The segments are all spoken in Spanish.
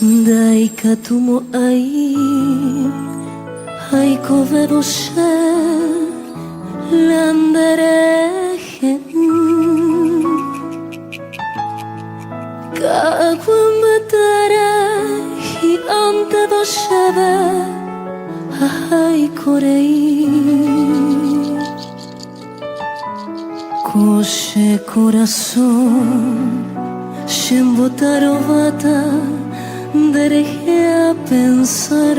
Daika tumo ai kovedo she landerehen Kakwambatara hi ante do sheve ai korei Koshe corazón Shembotarovata Dereje a pensar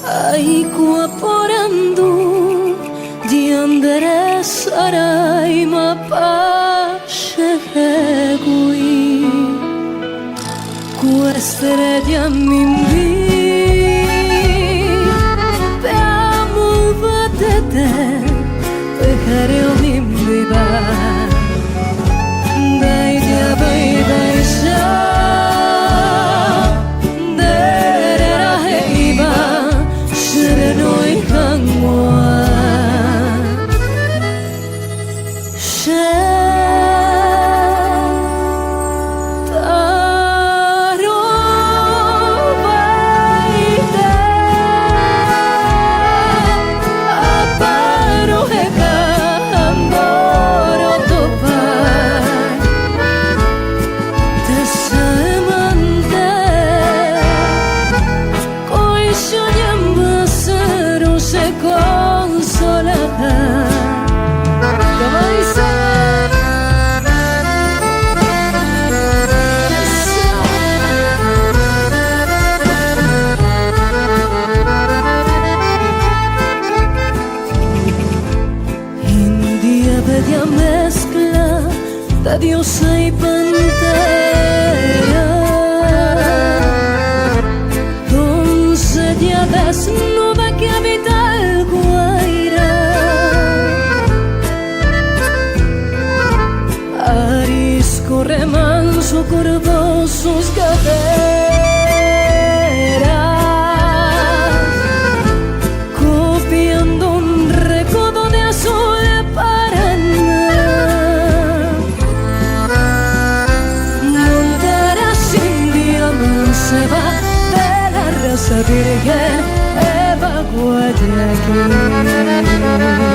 Ai kuaporandu Diandere sarai ma pashegui Kuesterella mimbi Pe amul vatete Pe care o mimbiba Dai dia bai dai sha Bella mezcla de diosa y pantera Doncella desnuda que habita el Guaira Arisco remanso cordosos caderas Copiando un recodo de azul se va de la raza virgen, evacúate aquí.